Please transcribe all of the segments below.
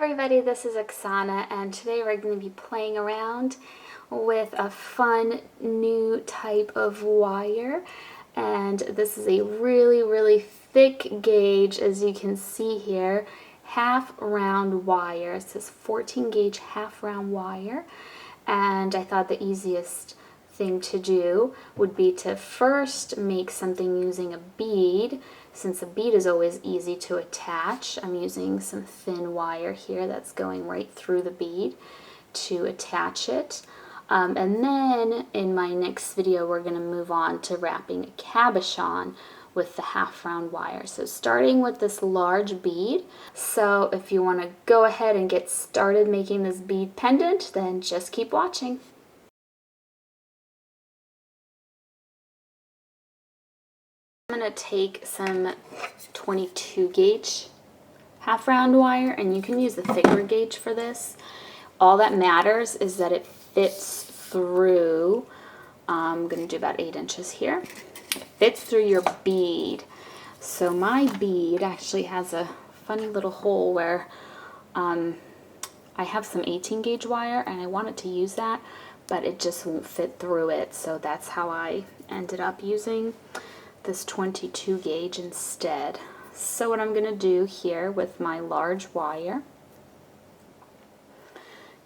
everybody, this is Oksana, and today we're going to be playing around with a fun new type of wire. And this is a really thick gauge, as you can see here, half round wire. It says 14 gauge half round wire, and I thought the easiest thing to do would be to first make something using a bead. Since a bead is always easy to attach, I'm using some thin wire here that's going right through the bead to attach it. And then in my next video we're going to move on to wrapping a cabochon with the half round wire. So starting with this large bead. So if you want to go ahead and get started making this bead pendant, then just keep watching. I'm going to take some 22 gauge half round wire, and you can use the thicker gauge for this. All that matters is that it fits through, I'm going to do about 8 inches here. It fits through your bead. So my bead actually has a funny little hole where I have some 18 gauge wire and I wanted to use that, but it just won't fit through it. So that's how I ended up using this 22 gauge instead. So what I'm going to do here with my large wire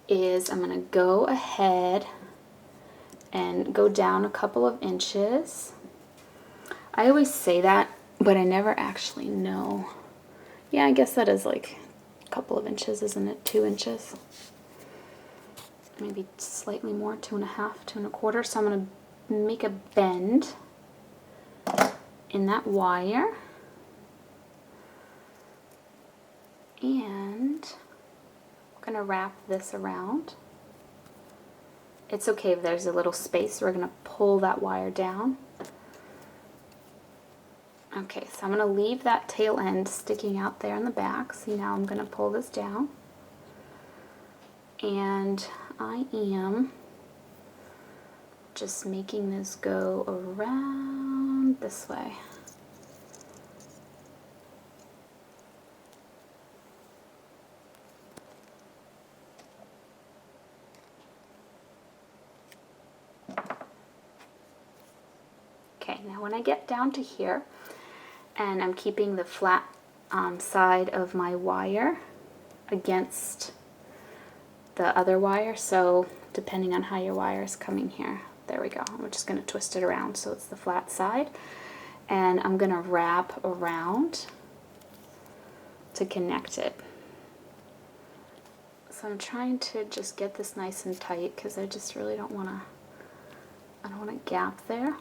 is I'm going to go ahead and go down a couple of inches. I always say that, but I never actually know. Yeah, I guess that is like a couple of inches, isn't it? 2 inches. Maybe slightly more, 2.5, 2.25. So I'm going to make a bend in that wire, and I'm going to wrap this around. It's okay if there's a little space. We're going to pull that wire down. Okay, so I'm going to leave that tail end sticking out there in the back. See, now I'm going to pull this down, and I am just making this go around this way. Okay, now when I get down to here, and I'm keeping the flat side of my wire against the other wire, so depending on how your wire is coming here, there we go. I'm just going to twist it around so it's the flat side, and I'm going to wrap around to connect it. So I'm trying to just get this nice and tight because I just really don't want a gap there.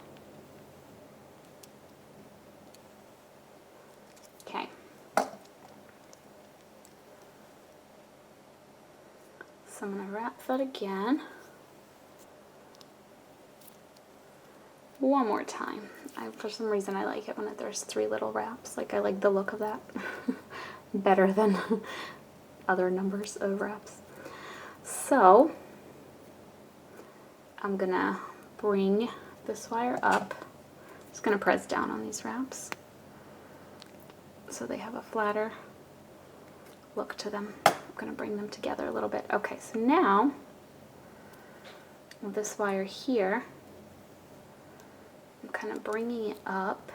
Okay. So I'm going to wrap that again. One more time. For some reason I like it when there's 3 little wraps. Like, I like the look of that better than other numbers of wraps. So I'm gonna bring this wire up. Just gonna press down on these wraps so they have a flatter look to them. I'm gonna bring them together a little bit. Okay, so now with this wire here, I'm kind of bringing it up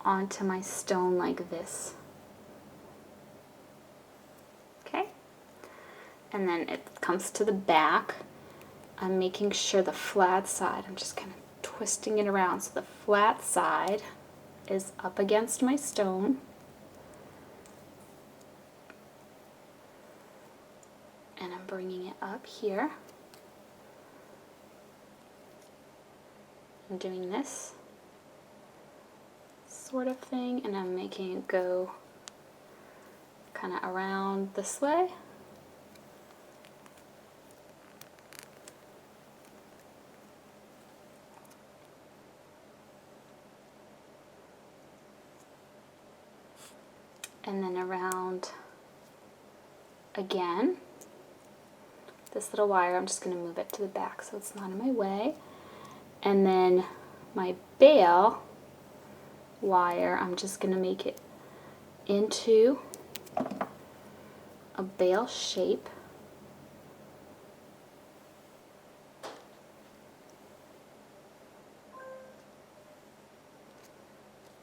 onto my stone like this. Okay? And then it comes to the back. I'm making sure the flat side, I'm just kind of twisting it around so the flat side is up against my stone. And I'm bringing it up here. I'm doing this sort of thing, and I'm making it go kind of around this way. And then around again. This little wire, I'm just going to move it to the back so it's not in my way. And then my bail wire, I'm just going to make it into a bale shape.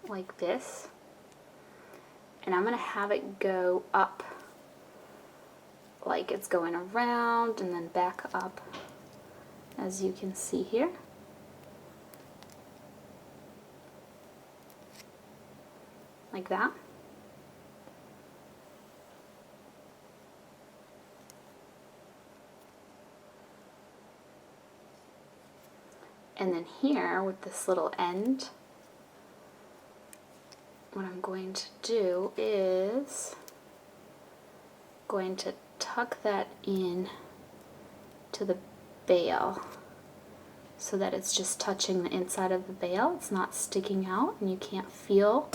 Like this. And I'm going to have it go up like it's going around and then back up, as you can see here. Like that. And then here with this little end, what I'm going to do is going to tuck that in to the bale so that it's just touching the inside of the bale. It's not sticking out and you can't feel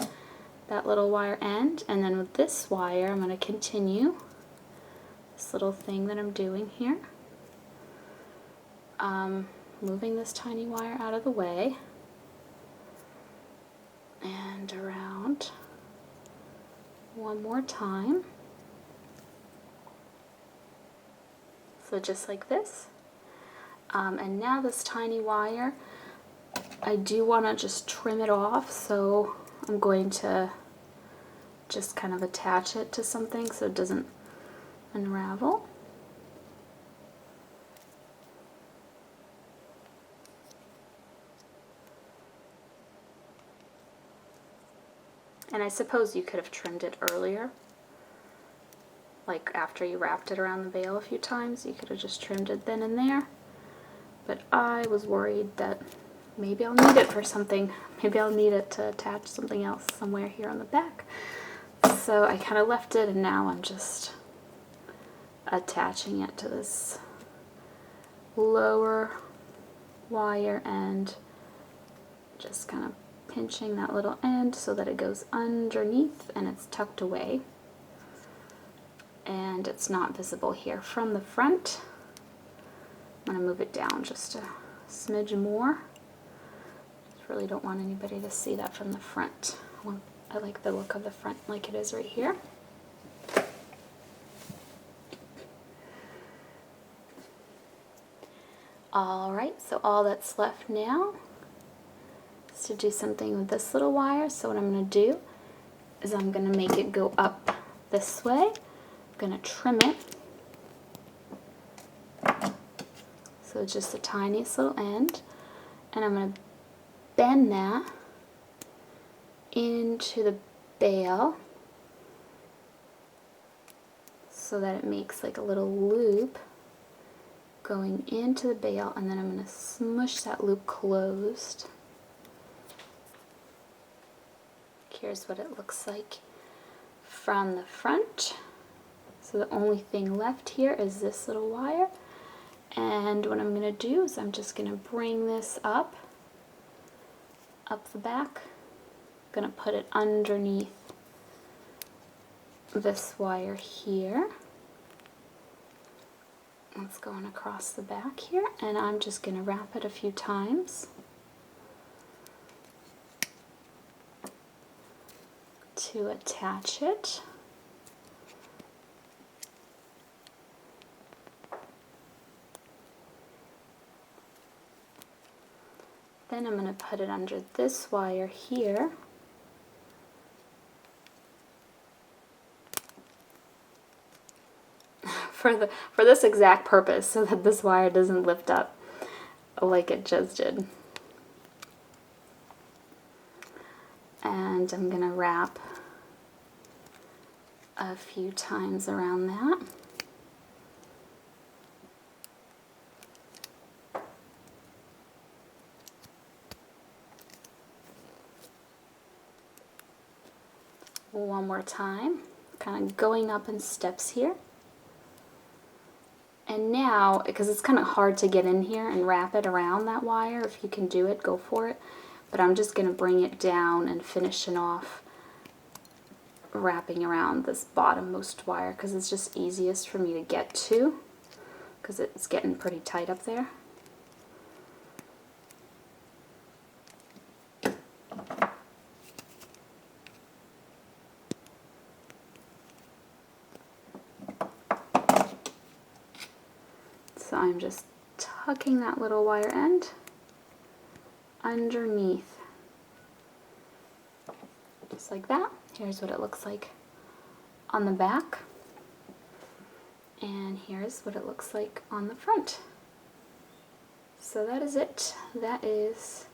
that little wire end. And then with this wire, I'm going to continue this little thing that I'm doing here. Moving this tiny wire out of the way and around one more time. So just like this. And now this tiny wire, I do want to just trim it off, so I'm going to just kind of attach it to something so it doesn't unravel. And I suppose you could have trimmed it earlier, like after you wrapped it around the bale a few times, you could have just trimmed it then and there. But I was worried that maybe I'll need it for something. Maybe I'll need it to attach something else somewhere here on the back. So I kind of left it, and now I'm just attaching it to this lower wire and just kind of pinching that little end so that it goes underneath and it's tucked away and it's not visible here from the front. I'm going to move it down just a smidge more. Just really don't want anybody to see that from the front. I like the look of the front like it is right here. Alright, so all that's left now is to do something with this little wire. So what I'm going to do is I'm going to make it go up this way. I'm going to trim it. So just the tiniest little end. And I'm going to bend that into the bale so that it makes like a little loop going into the bale, and then I'm going to smush that loop closed. Here's what it looks like from the front. So the only thing left here is this little wire, and what I'm going to do is I'm just going to bring this up the back. I'm going to put it underneath this wire here. It's going across the back here, and I'm just going to wrap it a few times to attach it. Then I'm going to put it under this wire here. For this exact purpose, so that this wire doesn't lift up like it just did. And I'm going to wrap a few times around that. One more time, kind of going up in steps here. And now, because it's kind of hard to get in here and wrap it around that wire, if you can do it, go for it. But I'm just going to bring it down and finish it off wrapping around this bottommost wire, because it's just easiest for me to get to, because it's getting pretty tight up there. I'm just tucking that little wire end underneath, just like that. Here's what it looks like on the back, and here's what it looks like on the front. So that is it. That is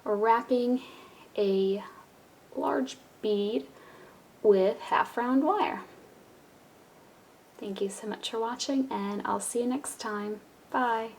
wrapping a large bead with half round wire. Thank you so much for watching, and I'll see you next time. Bye.